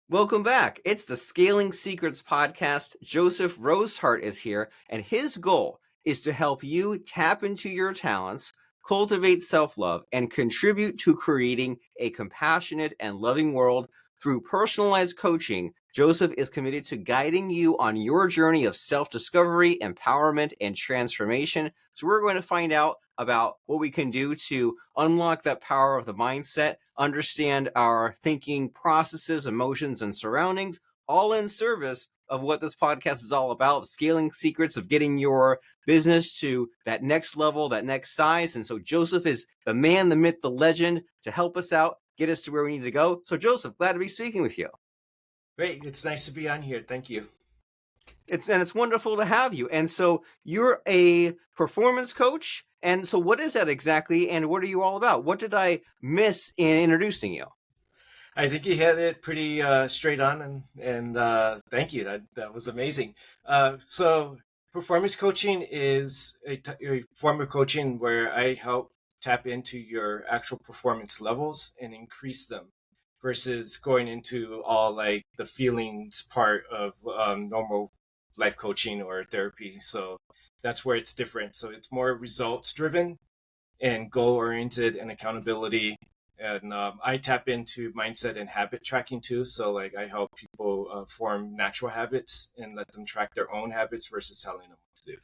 Welcome back. It's the Scaling Secrets podcast. Joseph Roszhart is here, and his goal is to help you tap into your talents, cultivate self love, and contribute to creating a compassionate and loving world through personalized coaching. Joseph is committed to guiding you on your journey of self discovery, empowerment, and transformation. So, we're going to find out about what we can do to unlock that power of the mindset, understand our thinking processes, emotions, and surroundings, all in service of what this podcast is all about, scaling secrets of getting your business to that next level, that next size. And so Joseph is the man, the myth, the legend to help us out, get us to where we need to go. So Joseph, glad to be speaking with you. Great. It's nice to be on here. Thank you. It's wonderful to have you. And so you're a performance coach. And so what is that exactly? And what are you all about? What did I miss in introducing you? I think you had it pretty straight on, and thank you. That was amazing. So, performance coaching is a form of coaching where I help tap into your actual performance levels and increase them, versus going into all like the feelings part of normal life coaching or therapy. So that's where it's different. So it's more results driven and goal oriented and accountability. And I tap into mindset and habit tracking too. So like I help people form natural habits and let them track their own habits versus telling them what to do.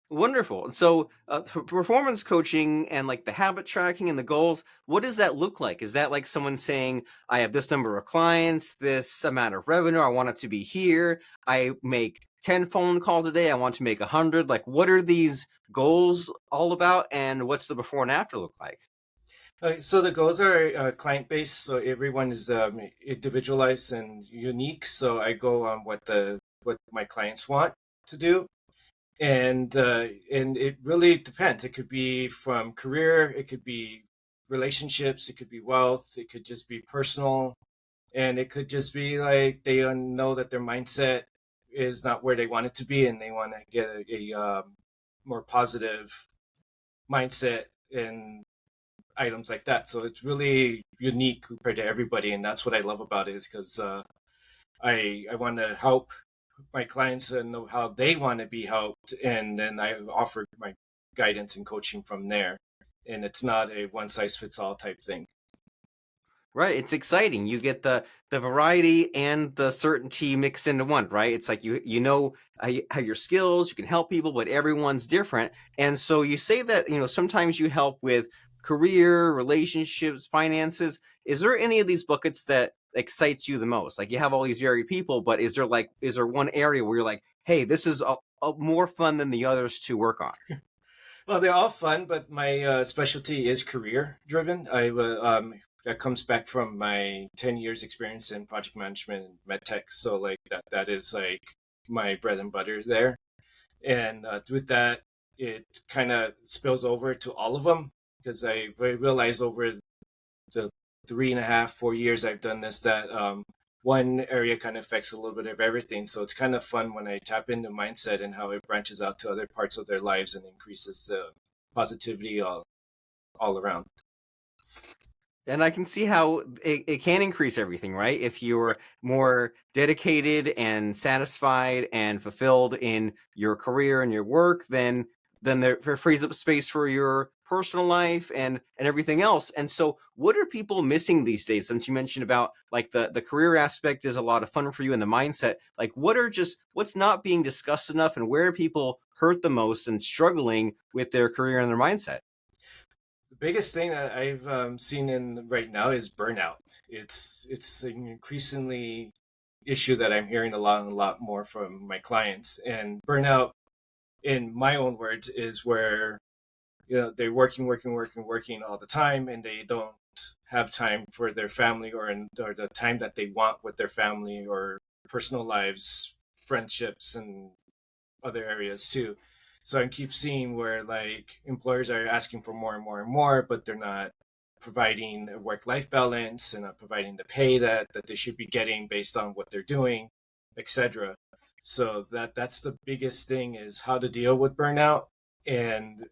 Wonderful. So, for performance coaching and like the habit tracking and the goals, what does that look like? Is that like someone saying, I have this number of clients, this amount of revenue, I want it to be here. I make 10 phone calls a day, I want to make 100. Like, what are these goals all about? And what's the before and after look like? So the goals are client based, so everyone is individualized and unique. So I go on what my clients want to do, and it really depends. It could be from career, it could be relationships, it could be wealth, it could just be personal, and it could just be like they know that their mindset is not where they want it to be, and they want to get a more positive mindset and items like that. So it's really unique compared to everybody, and that's what I love about it is because I want to help my clients and know how they want to be helped, and then I offer my guidance and coaching from there. And it's not a one size fits all type thing. Right. It's exciting. You get the variety and the certainty mixed into one, right? It's like you know how you have your skills, you can help people, but everyone's different. And so you say that, sometimes you help with career, relationships, finances. Is there any of these buckets that excites you the most? Like you have all these varied people, but is there one area where you're like, hey, this is a more fun than the others to work on? Well, they're all fun, but my specialty is career driven. That comes back from my 10 years experience in project management and medtech. So like that is like my bread and butter there. And with that, it kind of spills over to all of them because I realized over the 3.5, 4 years I've done this that one area kind of affects a little bit of everything. So it's kind of fun when I tap into mindset and how it branches out to other parts of their lives and increases the positivity all around. And I can see how it can increase everything, right? If you're more dedicated and satisfied and fulfilled in your career and your work, then there frees up space for your personal life and everything else. And so what are people missing these days? Since you mentioned about like the career aspect is a lot of fun for you and the mindset, like what's not being discussed enough and where are people hurt the most and struggling with their career and their mindset? The biggest thing that I've seen in right now is burnout. It's an increasingly issue that I'm hearing a lot more from my clients. And burnout, in my own words, is where they're working all the time, and they don't have time for their family or the time that they want with their family or personal lives, friendships, and other areas too. So I keep seeing where like employers are asking for more and more and more, but they're not providing a work-life balance and not providing the pay that they should be getting based on what they're doing, etc. So that's the biggest thing is how to deal with burnout and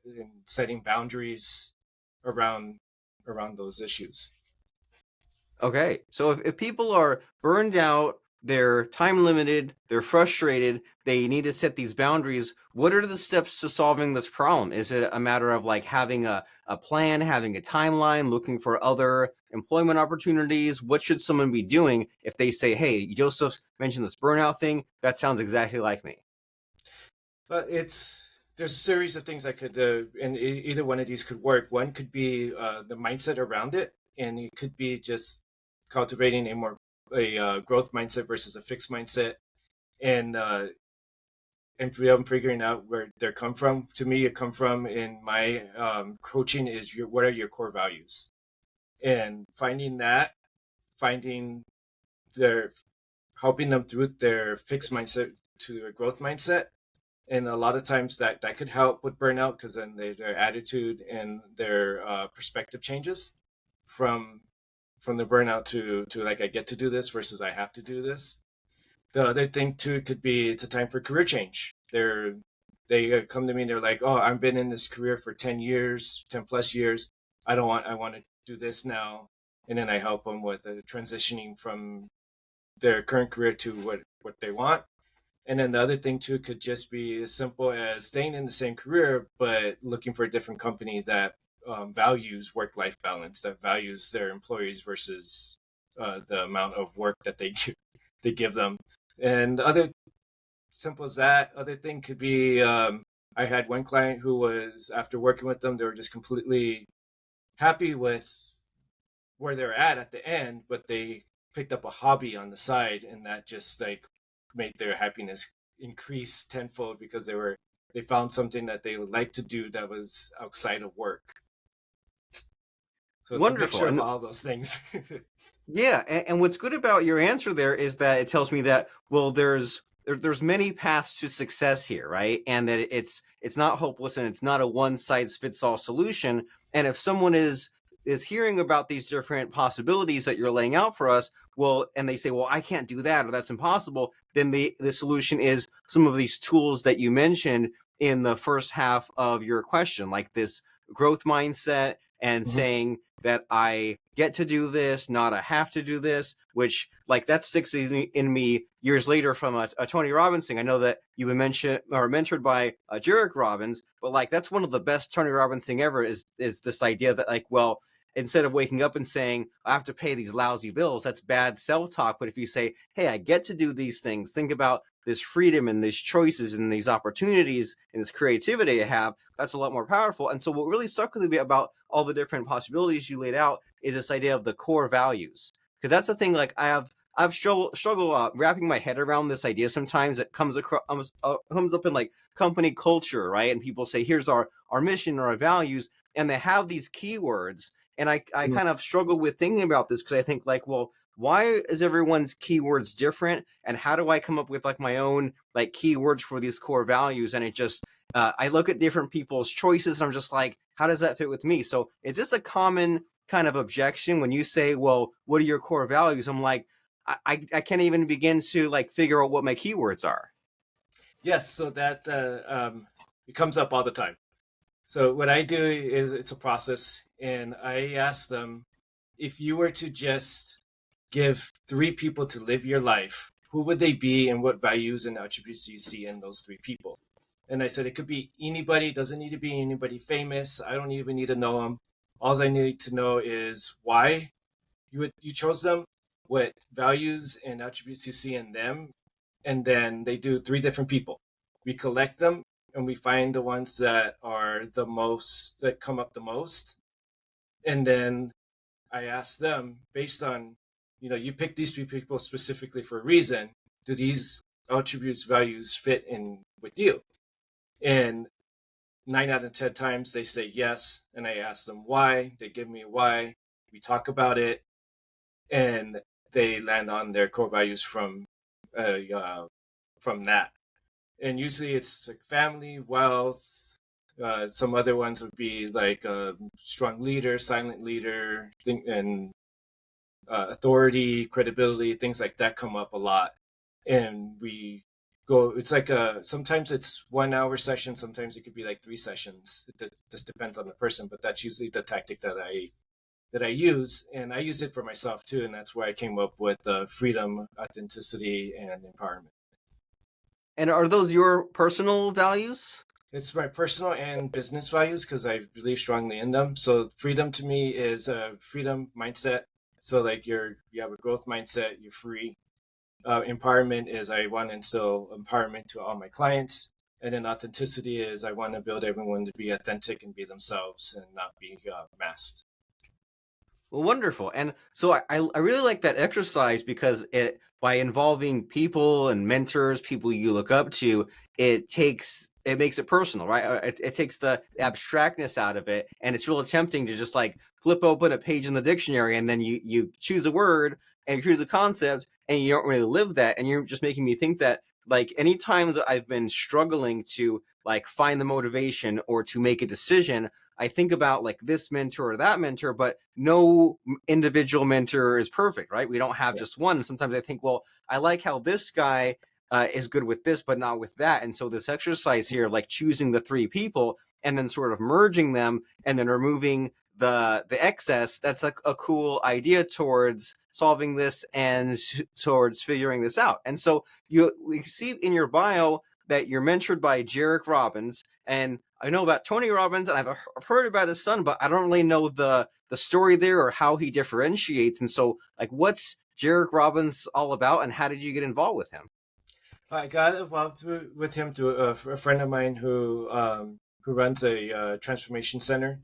setting boundaries around around those issues. Okay. So if people are burned out, they're time limited, they're frustrated, they need to set these boundaries, what are the steps to solving this problem? Is it a matter of like having a plan, having a timeline, looking for other employment opportunities? What should someone be doing if they say, hey, Joseph mentioned this burnout thing? That sounds exactly like me. But there's a series of things that could, and either one of these could work. One could be the mindset around it, and it could be just cultivating a growth mindset versus a fixed mindset, and I'm figuring out where they come from. To me, it come from in my coaching is what are your core values, and finding their helping them through their fixed mindset to a growth mindset. And a lot of times that could help with burnout because then their attitude and their perspective changes from from the burnout to like I get to do this versus I have to do this. The other thing too could be it's a time for career change. They come to me and they're like, oh, I've been in this career for 10 years, 10 plus years. I want to do this now. And then I help them with transitioning from their current career to what they want. And then the other thing too could just be as simple as staying in the same career, but looking for a different company that values work-life balance, that values their employees versus the amount of work that they give them. And other simple as that. Other thing could be I had one client who was after working with them, they were just completely happy with where they're at the end, but they picked up a hobby on the side, and that just like made their happiness increase tenfold because they found something that they like to do that was outside of work. So it's a Wonderful. mixture of And all those things. yeah, and what's good about your answer there is that it tells me that well, there's many paths to success here, right? And that it's not hopeless and it's not a one size fits all solution. And if someone is hearing about these different possibilities that you're laying out for us, well, and they say, well, I can't do that or that's impossible, then the solution is some of these tools that you mentioned in the first half of your question, like this growth mindset and Mhm. saying that I get to do this, not I have to do this, which like that sticks in me years later from a Tony Robbins thing. I know that you've been mentioned or mentored by Jarek Robbins, but like that's one of the best Tony Robbins thing ever is this idea that like, well, instead of waking up and saying I have to pay these lousy bills, that's bad self-talk. But if you say, hey, I get to do these things, think about this freedom and these choices and these opportunities and this creativity I have, that's a lot more powerful. And so what really stuck with me about all the different possibilities you laid out is this idea of the core values. Because that's the thing, like I've struggle wrapping my head around this idea sometimes. It comes across comes up in like company culture, right? And people say, here's our mission or our values, and they have these keywords. And I kind of struggle with thinking about this because I think like, well, why is everyone's keywords different, and how do I come up with like my own like keywords for these core values? And it just I look at different people's choices and I'm just like, how does that fit with me? So is this a common kind of objection when you say, well, what are your core values? I'm like, I can't even begin to like figure out what my keywords are. Yes, so that it comes up all the time. So what I do is it's a process, and I ask them if you were to just give three people to live your life, who would they be, and what values and attributes do you see in those three people? And I said it could be anybody. Doesn't need to be anybody famous. I don't even need to know them. All I need to know is why you chose them, what values and attributes you see in them, and then they do three different people. We collect them and we find the ones that are the most that come up the most, and then I ask them based on you pick these three people specifically for a reason. Do these attributes values fit in with you? And 9 out of 10 times they say yes, and I ask them why. They give me why. We talk about it, and they land on their core values uh, uh, from that. And usually it's like family, wealth. Some other ones would be like strong leader, silent leader, and authority, credibility, things like that come up a lot. And we go. It's like sometimes it's 1 hour session. Sometimes it could be like 3 sessions. It just depends on the person, but that's usually the tactic that I that I use, and I use it for myself too, and that's where I came up with freedom, authenticity, and empowerment. And are those your personal values? It's my personal and business values because I believe strongly in them. So freedom to me is a freedom mindset. So like you have a growth mindset, you're free. Empowerment is I want to instill empowerment to all my clients, and then authenticity is I want to build everyone to be authentic and be themselves and not be masked. Well, wonderful. And so I really like that exercise because it by involving people and mentors, people you look up to, it makes it personal, right? It takes the abstractness out of it, and it's real tempting to just like flip open a page in the dictionary and then you choose a word and you choose a concept and you don't really live that, and you're just making me think that like anytime that I've been struggling to like find the motivation or to make a decision, I think about like this mentor or that mentor, but no individual mentor is perfect, right? We don't have Yeah. just one. Sometimes I think, well, I like how this guy is good with this, but not with that. And so this exercise here, like choosing the three people and then sort of merging them and then removing the excess, that's like a cool idea towards solving this and towards figuring this out. And so we see in your bio that you're mentored by Jarek Robbins, and I know about Tony Robbins, and I've heard about his son, but I don't really know the story there or how he differentiates. And so, like, what's Jarek Robbins all about, and how did you get involved with him? I got involved with him through a friend of mine who runs a transformation center,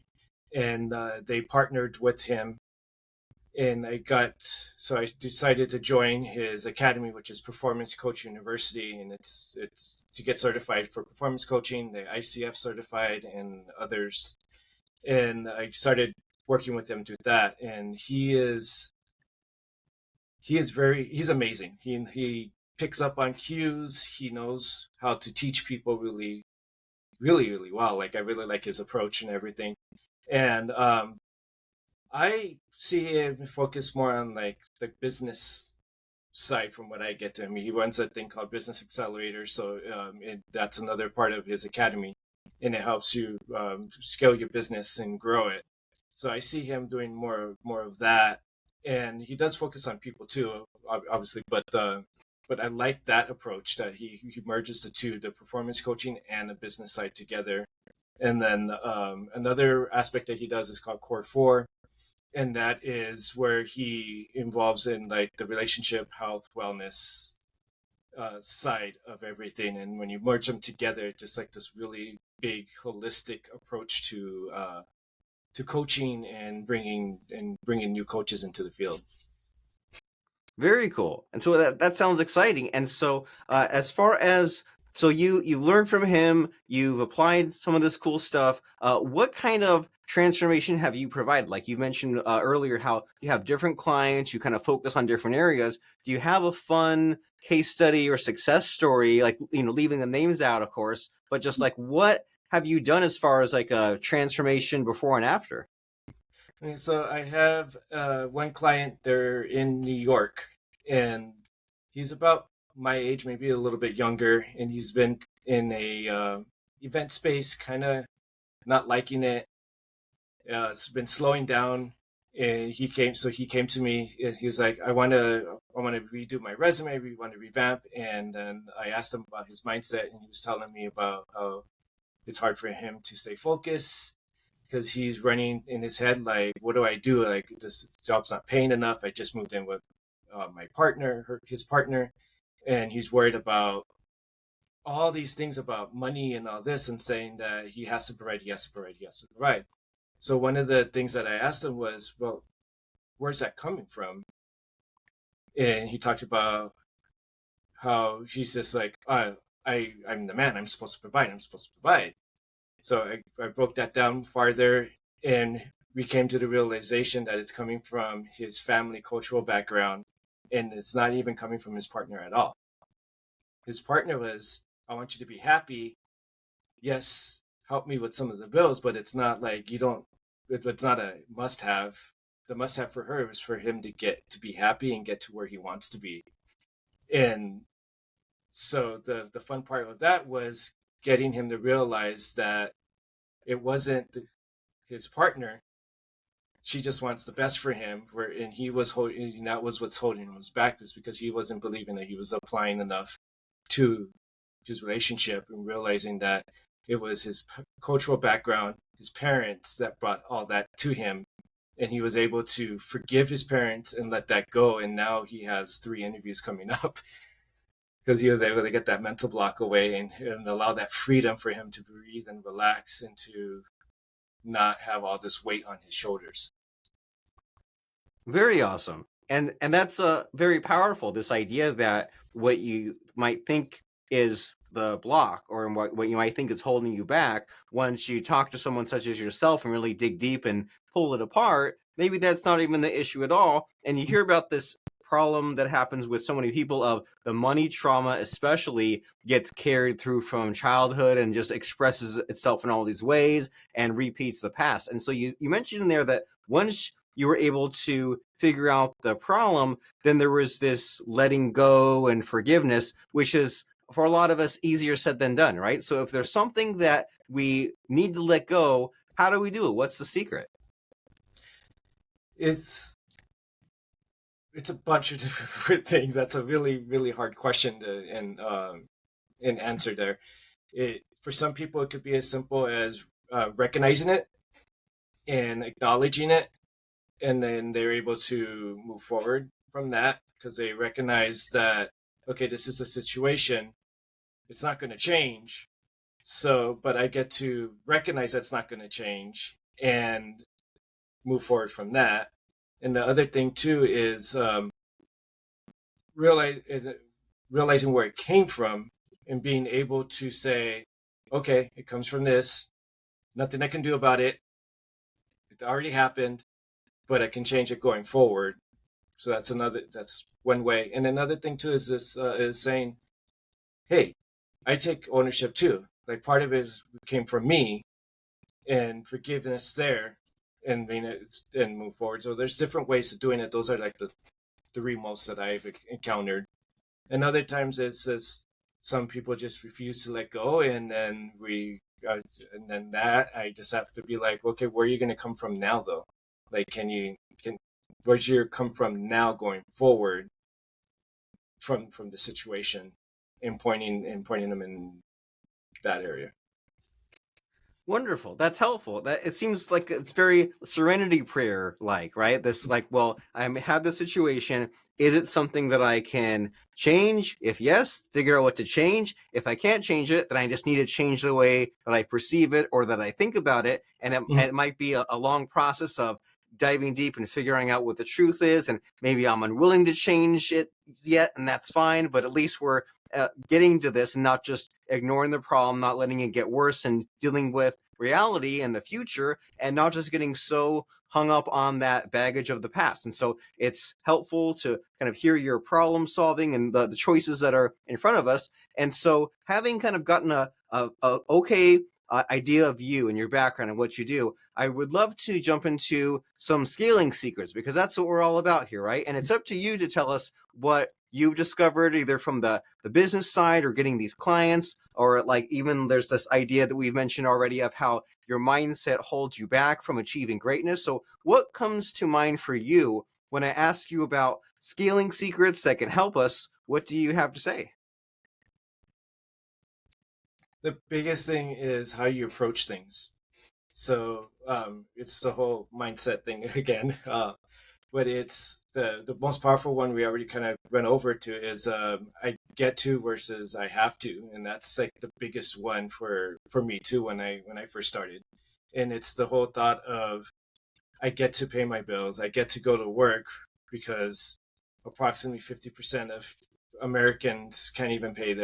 and they partnered with him. And I decided to join his academy, which is Performance Coach University, and it's to get certified for performance coaching, the ICF certified, and others. And I started working with him through that, and he's amazing. He picks up on cues. He knows how to teach people really, really, really well. Like I really like his approach and everything. And I see him focus more on like the business side from what I get to him. He runs a thing called Business Accelerator, so that's another part of his academy, and it helps you scale your business and grow it. So I see him doing more of that, and he does focus on people too, obviously. But I like that approach that he merges the two, the performance coaching and the business side together. And then another aspect that he does is called Core Four, and that is where he involves in like the relationship, health, wellness side of everything. And when you merge them together, it's just like this really big holistic approach to coaching and bringing new coaches into the field. Very cool. And so that sounds exciting. And so as far as so you learned from him, you've applied some of this cool stuff. What kind of transformation have you provided? Like you mentioned earlier, how you have different clients, you kind of focus on different areas. Do you have a fun case study or success story? Like leaving the names out, of course, but just like what have you done as far as like a transformation before and after? And so I have one client. They're in New York, and he's about my age, maybe a little bit younger, and he's been in a event space, kind of not liking it. It's been slowing down, and he came to me. He was like, I want to redo my resume. We want to revamp, and then I asked him about his mindset, and he was telling me about how it's hard for him to stay focused because he's running in his head like, what do I do? Like this job's not paying enough. I just moved in with my partner, his partner, and he's worried about all these things about money and all this, and saying that he has to provide, he has to provide, he has to provide. So one of the things that I asked him was, well, where's that coming from? And he talked about how he's just like, I'm the man. I'm supposed to provide. I'm supposed to provide. So I broke that down farther, and we came to the realization that it's coming from his family cultural background, and it's not even coming from his partner at all. His partner was, I want you to be happy. Yes, help me with some of the bills, but it's not like you don't, it's not a must have. The must have for her was for him to get to be happy and get to where he wants to be. And so the fun part of that was getting him to realize that it wasn't his partner she just wants the best for him. And he was holding, and that was what's holding him back, was because he wasn't believing that he was applying enough to his relationship, and realizing that it was his cultural background, his parents, that brought all that to him. And he was able to forgive his parents and let that go. And now he has 3 interviews coming up because he was able to get that mental block away, and allow that freedom for him to breathe and relax, and to not have all this weight on his shoulders. Very awesome. And that's very powerful, this idea that what you might think is the block, or what you might think is holding you back, once you talk to someone such as yourself and really dig deep and pull it apart, maybe that's not even the issue at all. And you hear about this problem that happens with so many people, of the money trauma especially gets carried through from childhood and just expresses itself in all these ways and repeats the past. And so you mentioned in there that once you were able to figure out the problem, then there was this letting go and forgiveness, which is, for a lot of us, easier said than done, right? So if there's something that we need to let go, how do we do it? What's the secret? It's a bunch of different things. That's a really, really hard question to and answer there. For some people, it could be as simple as recognizing it and acknowledging it, and then they're able to move forward from that, because they recognize that, okay, this is a situation, it's not going to change, so, but I get to recognize that's not going to change and move forward from that. And the other thing too is realize, realizing where it came from, and being able to say, okay, it comes from this, nothing I can do about it, it already happened, but I can change it going forward. So that's one way. And another thing too is this, is saying, hey, I take ownership too. Like, part of it came from me, and forgiveness there, and and move forward. So there's different ways of doing it. Those are like the three most that I've encountered. And other times it's just, some people just refuse to let go, and then and then that I just have to be like, okay, where are you going to come from now though? Like, where's your come from now going forward from the situation, and pointing them in that area. Wonderful. That's helpful. That it seems like it's very serenity prayer like, right? This, like, well, I have this situation. Is it something that I can change? If yes, figure out what to change. If I can't change it, then I just need to change the way that I perceive it or that I think about it. And it might be a long process of diving deep and figuring out what the truth is. And maybe I'm unwilling to change it yet, and that's fine. But at least we're getting to this and not just ignoring the problem, not letting it get worse, and dealing with reality and the future, and not just getting so hung up on that baggage of the past. And so it's helpful to kind of hear your problem solving and the choices that are in front of us. And so, having kind of gotten a okay idea of you and your background and what you do, I would love to jump into some scaling secrets, because that's what we're all about here, right? And it's up to you to tell us what you've discovered, either from the business side or getting these clients, or like even there's this idea that we've mentioned already of how your mindset holds you back from achieving greatness. So what comes to mind for you when I ask you about scaling secrets that can help us? What do you have to say? The biggest thing is how you approach things. So it's the whole mindset thing again. But it's the most powerful one we already kind of went over to is I get to versus I have to, and that's like the biggest one for me too when I first started. And it's the whole thought of, I get to pay my bills, I get to go to work, because approximately 50% of Americans can't even pay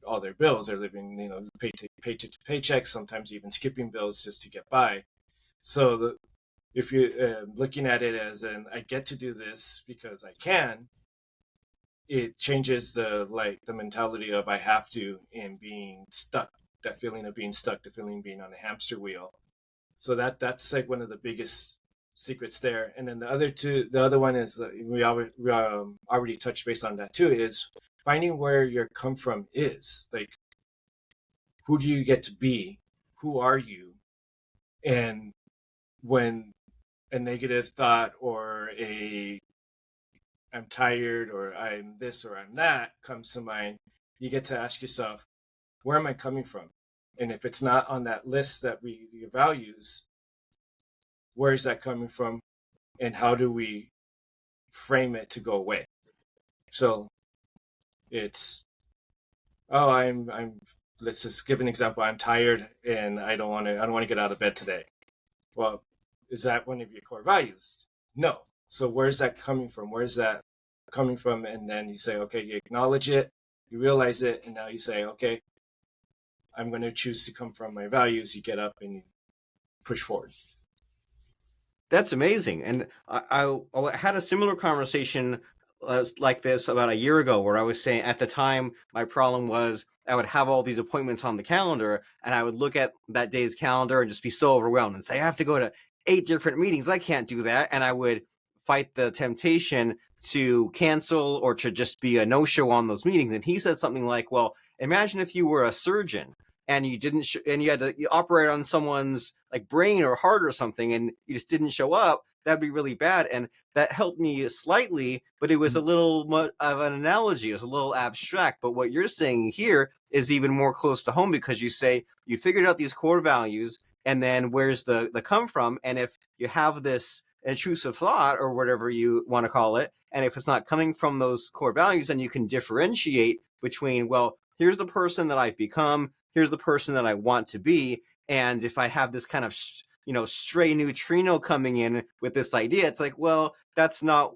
all their bills. They're living, paycheck to paycheck, sometimes even skipping bills just to get by. So if you're looking at it as an, I get to do this because I can, it changes the mentality of I have to, and being stuck, that feeling of being stuck, the feeling of being on a hamster wheel. So that's like one of the biggest secrets there. And then the other one is, we already touched base on that too, is finding where your come from is. Like, who do you get to be? Who are you? And when a negative thought or a I'm tired or I'm this or I'm that comes to mind, you get to ask yourself, where am I coming from? And if it's not on that list that we your values, where is that coming from? And how do we frame it to go away? So it's I'm let's just give an example. I'm tired and I don't want to get out of bed today. Well, is that one of your core values? No. So where's that coming from? Where's that coming from? And then you say, okay, you acknowledge it, you realize it, and now you say, okay, I'm going to choose to come from my values. You get up and you push forward. That's amazing. And I had a similar conversation like this about a year ago, where I was saying at the time my problem was I would have all these appointments on the calendar, and I would look at that day's calendar and just be so overwhelmed and say, I have to go to 8 different meetings. I can't do that. And I would fight the temptation to cancel or to just be a no-show on those meetings. And he said something like, well, imagine if you were a surgeon and you didn't and you had to operate on someone's like brain or heart or something, and you just didn't show up. That'd be really bad. And that helped me slightly, but it was a little of an analogy. It was a little abstract. But what you're saying here is even more close to home, because you say you figured out these core values, and then where's the come from? And if you have this intrusive thought or whatever you want to call it, and if it's not coming from those core values, then you can differentiate between, well, here's the person that I've become, here's the person that I want to be. And if I have this kind of stray neutrino coming in with this idea, it's like, well, that's not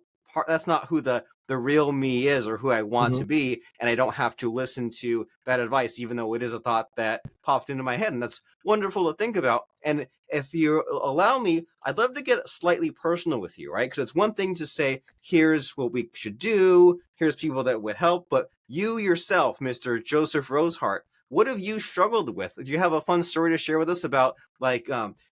who the real me is or who I want Mm-hmm. to be, and I don't have to listen to that advice, even though it is a thought that popped into my head. And that's wonderful to think about. And if you allow me, I'd love to get slightly personal with you, right? Because it's one thing to say, here's what we should do, here's people that would help, but you yourself, Mr. Joseph Roszhart, what have you struggled with? Do you have a fun story to share with us about like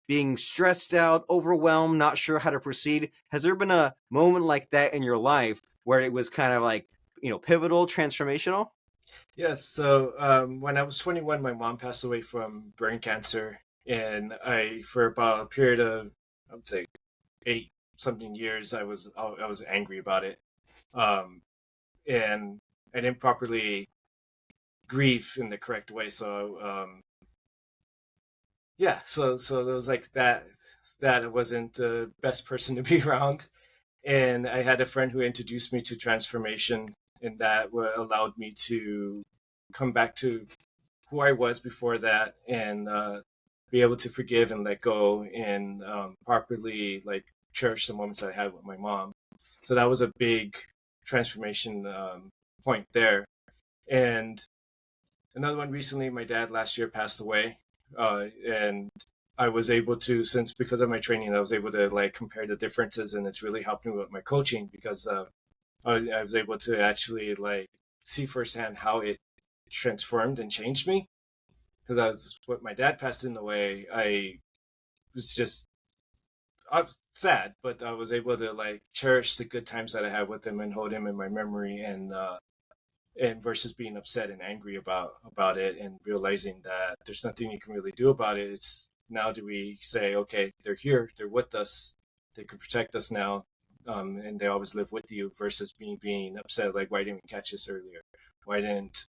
being stressed out, overwhelmed, not sure how to proceed? Has there been a moment like that in your life where it was kind of like, pivotal, transformational? Yes. So when I was 21, my mom passed away from brain cancer, and for about a period of, I would say, 8 something years, I was angry about it, um, and I didn't properly grieve in the correct way. So yeah, so it was like that wasn't the best person to be around, and I had a friend who introduced me to transformation, and that allowed me to come back to who I was before that, and be able to forgive and let go, and properly like cherish the moments I had with my mom. So that was a big transformation point there. And another one recently, my dad last year passed away, and I was able to, since because of my training, I was able to like compare the differences, and it's really helped me with my coaching because I was able to actually like see firsthand how it transformed and changed me. Because I was when my dad passed in the way, I was just I'm sad, but I was able to like cherish the good times that I had with him and hold him in my memory, and versus being upset and angry about it, and realizing that there's nothing you can really do about it. It's now, do we say, okay, they're here, they're with us, they can protect us now, and they always live with you, versus me being upset like, why didn't we catch this earlier, why didn't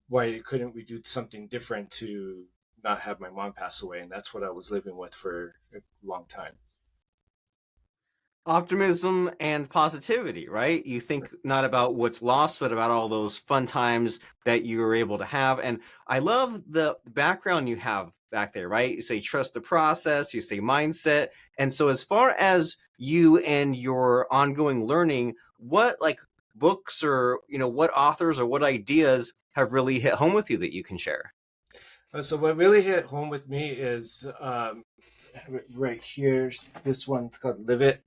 why couldn't we do something different to not have my mom pass away? And that's what I was living with for a long time. Optimism and positivity, right? You think not about what's lost, but about all those fun times that you were able to have. And I love the background you have back there, right? You say trust the process, you say mindset. And so, as far as you and your ongoing learning, what like books or, what authors or what ideas have really hit home with you that you can share? So what really hit home with me is right here. This one's called "Live It,"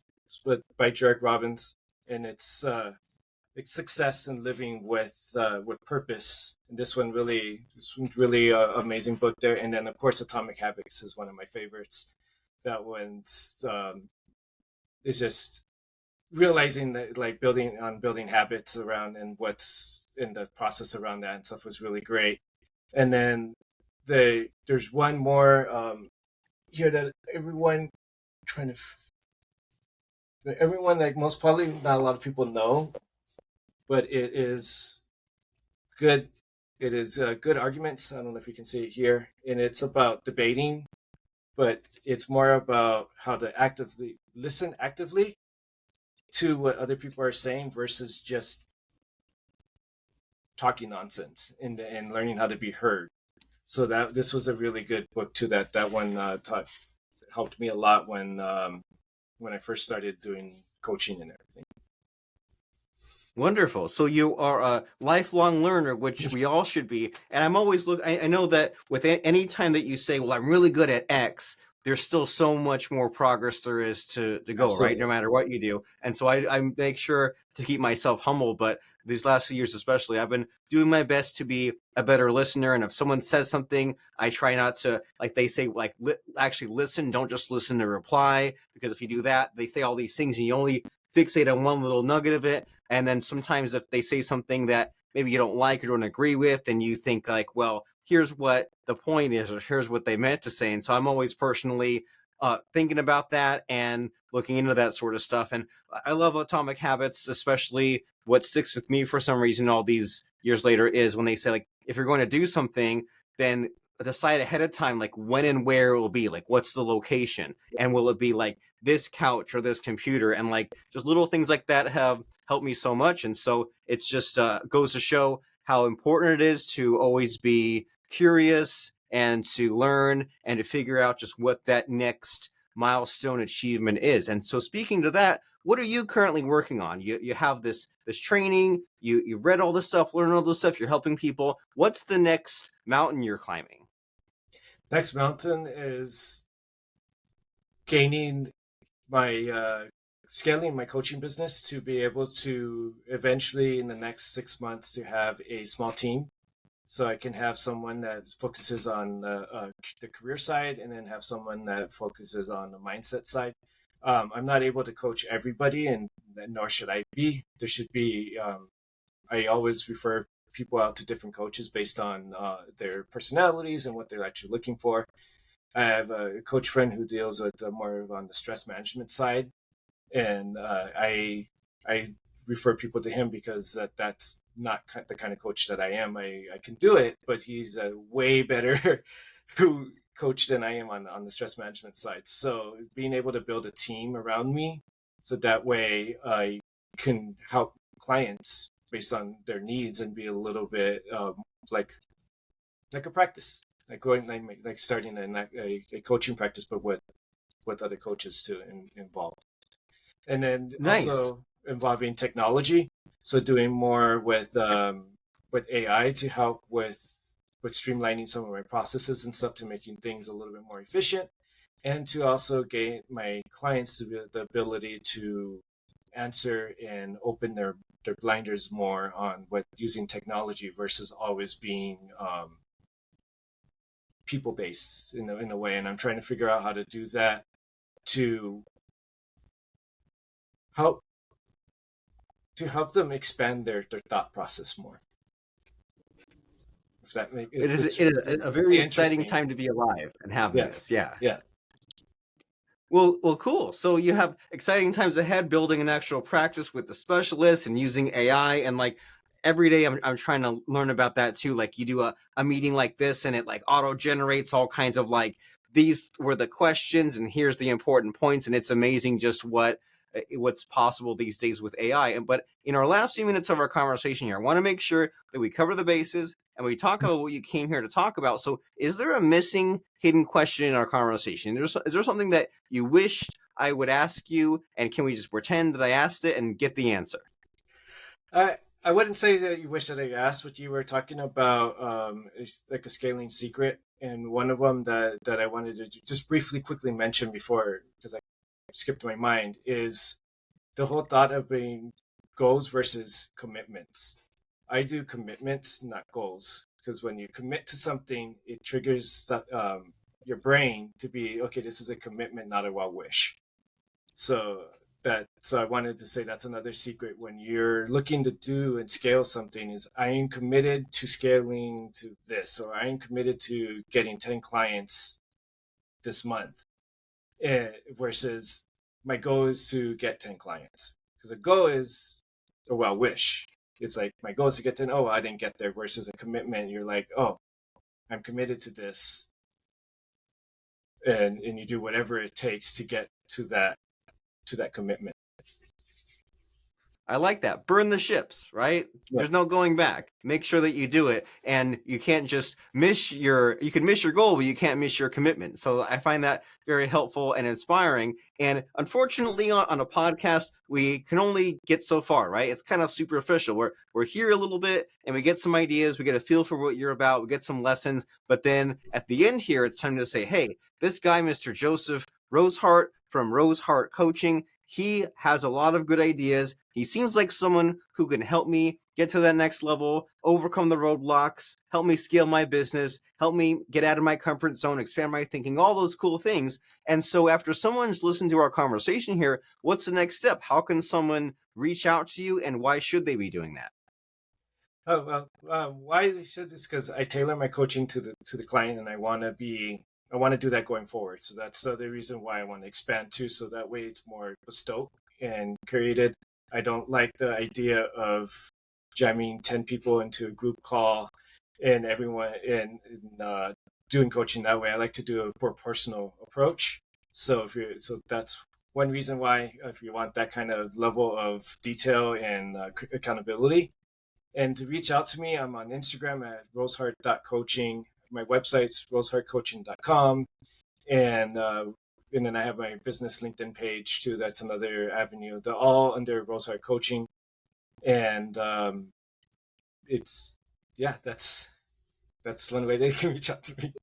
by Jared Robbins, and it's success in living with purpose. And this one's really amazing book there. And then of course, Atomic Habits is one of my favorites. That one's is just realizing that like building habits around and what's in the process around that and stuff was really great. And then there's one more here that everyone trying to everyone, like, most probably not a lot of people know, but it is good. It is good arguments. I don't know if you can see it here, and it's about debating, but it's more about how to actively listen actively to what other people are saying versus just talking nonsense, and learning how to be heard. So that this was a really good book too. That one taught helped me a lot when I first started doing coaching and everything. Wonderful. So you are a lifelong learner, which we all should be. And I'm always I know that with any time that you say, well, I'm really good at X, there's still so much more progress there is to go, right? No Absolutely. matter what you do. And so I make sure to keep myself humble. But these last few years, especially, I've been doing my best to be a better listener. And if someone says something, I try not to, like they say, like actually listen. Don't just listen to reply, because if you do that, they say all these things and you only fixate on one little nugget of it. And then sometimes if they say something that maybe you don't like or don't agree with, and you think like, well, here's what the point is, or here's what they meant to say. And so I'm always personally thinking about that and looking into that sort of stuff. And I love Atomic Habits, especially what sticks with me for some reason all these years later is when they say, like, if you're going to do something, then decide ahead of time, like when and where it will be, like what's the location, and will it be like this couch or this computer, and like just little things like that have helped me so much. And so it's just goes to show how important it is to always be curious and to learn and to figure out just what that next milestone achievement is. And so speaking to that, what are you currently working on? You have this training, you've read all this stuff, learned all this stuff, you're helping people. What's the next mountain you're climbing? Next mountain is gaining my scaling my coaching business to be able to eventually in the next 6 months to have a small team, so I can have someone that focuses on the career side and then have someone that focuses on the mindset side. I'm not able to coach everybody, and nor should I be. There should be. I always refer people out to different coaches based on their personalities and what they're actually looking for. I have a coach friend who deals with more on the stress management side, and I refer people to him because that's not the kind of coach that I am. I can do it, but he's a way better who coach than I am on the stress management side. So being able to build a team around me, so that way I can help clients based on their needs and be a little bit like like a practice, like going like starting a coaching practice, but with other coaches too involved, and then Nice. also involving technology. So doing more with AI to help with streamlining some of my processes and stuff to making things a little bit more efficient, and to also gain my clients the ability to answer and open their blinders more on what using technology versus always being people based in a way. And I'm trying to figure out how to do that to help them expand their thought process more. If that make It is it's a very really exciting interesting. time to be alive and having Yes. this. Yeah. Yeah. Well, cool. So you have exciting times ahead building an actual practice with the specialists and using AI, and like every day I'm trying to learn about that too. Like you do a meeting like this and it like auto generates all kinds of like these were the questions and here's the important points, and it's amazing just what's possible these days with AI. And but in our last few minutes of our conversation here, I want to make sure that we cover the bases and we talk about what you came here to talk about. So is there a missing hidden question in our conversation? Is there something that you wished I would ask you, and can we just pretend that I asked it and get the answer? I I wouldn't say that you wish that I asked, but you were talking about it's like a scaling secret, and one of them that I wanted to just briefly quickly mention before, because I skipped my mind, is the whole thought of being goals versus commitments. I do commitments, not goals, because when you commit to something, it triggers your brain to be okay. This is a commitment, not a well wish. So so I wanted to say that's another secret when you're looking to do and scale something is I am committed to scaling to this, or I am committed to getting 10 clients this month. versus my goal is to get 10 clients. Because the goal is, or well, wish. It's like my goal is to get 10. Oh, I didn't get there. Versus a commitment. You're like, oh, I'm committed to this. And you do whatever it takes to get to that commitment. I like that. Burn the ships, right? Yeah. There's no going back. Make sure that you do it, and you can't just you can miss your goal, but you can't miss your commitment. So I find that very helpful and inspiring. And unfortunately, on a podcast, we can only get so far, right? It's kind of superficial. We're here a little bit, and we get some ideas, we get a feel for what you're about, we get some lessons, but then at the end here, it's time to say, hey, this guy, Mr. Joseph Roszhart from Roszhart Coaching, he has a lot of good ideas. He seems like someone who can help me get to that next level, overcome the roadblocks, help me scale my business, help me get out of my comfort zone, expand my thinking, all those cool things. And so after someone's listened to our conversation here, what's the next step? How can someone reach out to you, and why should they be doing that? Oh well, why they should is because I tailor my coaching to the client, and I want to do that going forward. So that's the other reason why I want to expand too. So that way it's more bespoke and curated. I don't like the idea of jamming 10 people into a group call and everyone doing coaching that way. I like to do a more personal approach. So that's one reason why, if you want that kind of level of detail and accountability. And to reach out to me, I'm on Instagram at roszhart.coaching. My website's roszhartcoaching.com. And then I have my business LinkedIn page too. That's another avenue. They're all under Roszhart Coaching. And that's one way they can reach out to me.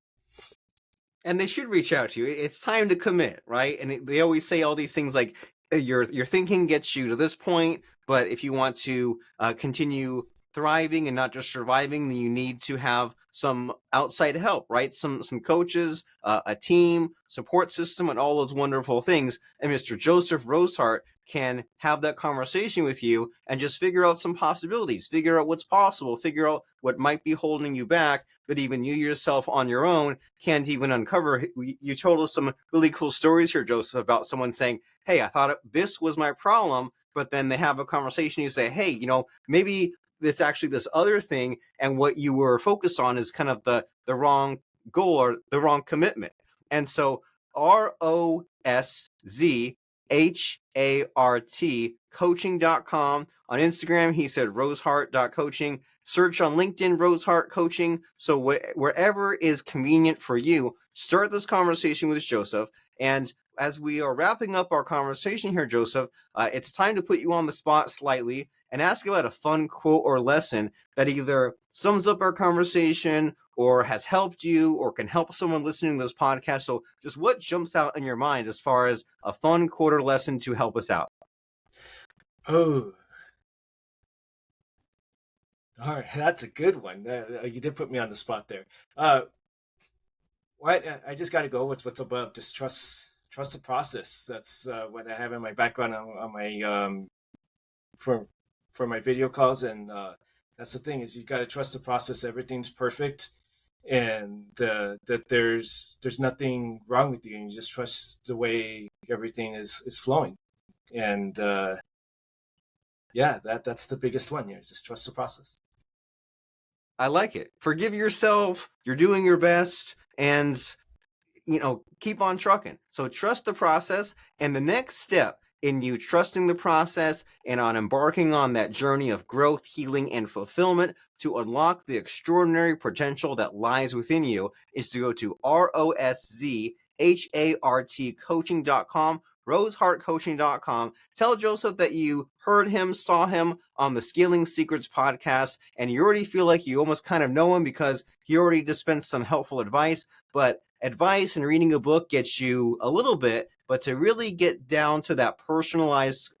And they should reach out to you. It's time to commit, right? And they always say all these things like your thinking gets you to this point, but if you want to continue thriving and not just surviving, then you need to have some outside help, right? Some coaches, a team, support system, and all those wonderful things. And Mr. Joseph Roszhart can have that conversation with you and just figure out some possibilities, figure out what's possible, figure out what might be holding you back that even you yourself on your own can't even uncover. You told us some really cool stories here, Joseph, about someone saying, hey, I thought this was my problem, but then they have a conversation. You say, hey, maybe it's actually this other thing, and what you were focused on is kind of the wrong goal or the wrong commitment. And so ROSZHART coaching.com. On Instagram, he said roszhart.coaching. Search on LinkedIn, Roszhart Coaching. So wherever is convenient for you, start this conversation with Joseph. And as we are wrapping up our conversation here, Joseph, it's time to put you on the spot slightly and ask about a fun quote or lesson that either sums up our conversation or has helped you or can help someone listening to this podcast. So just what jumps out in your mind as far as a fun quote or lesson to help us out? Oh, all right. That's a good one. You did put me on the spot there. What I just got to go with what's above. Just trust the process. That's what I have in my background on my for my video calls, and that's the thing is you got to trust the process. Everything's perfect, and that there's nothing wrong with you, and you just trust the way everything is flowing. And that's the biggest one here. Is just trust the process. I like it. Forgive yourself. You're doing your best, and keep on trucking. So trust the process, and the next step in you trusting the process and on embarking on that journey of growth, healing, and fulfillment to unlock the extraordinary potential that lies within you is to go to ROSZHART coaching.com, roszhartcoaching.com. Tell Joseph that you heard him, saw him on the Scaling Secrets podcast, and you already feel like you almost kind of know him because he already dispensed some helpful advice. But advice and reading a book gets you a little bit, but to really get down to that personalized,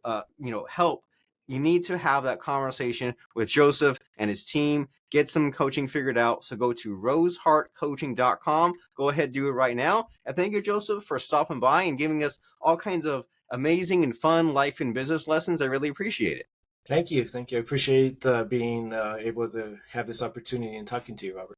help, you need to have that conversation with Joseph and his team. Get some coaching figured out. So go to roszhartcoaching.com. Go ahead, do it right now. And thank you, Joseph, for stopping by and giving us all kinds of amazing and fun life and business lessons. I really appreciate it. Thank you. I appreciate being able to have this opportunity and talking to you, Robert.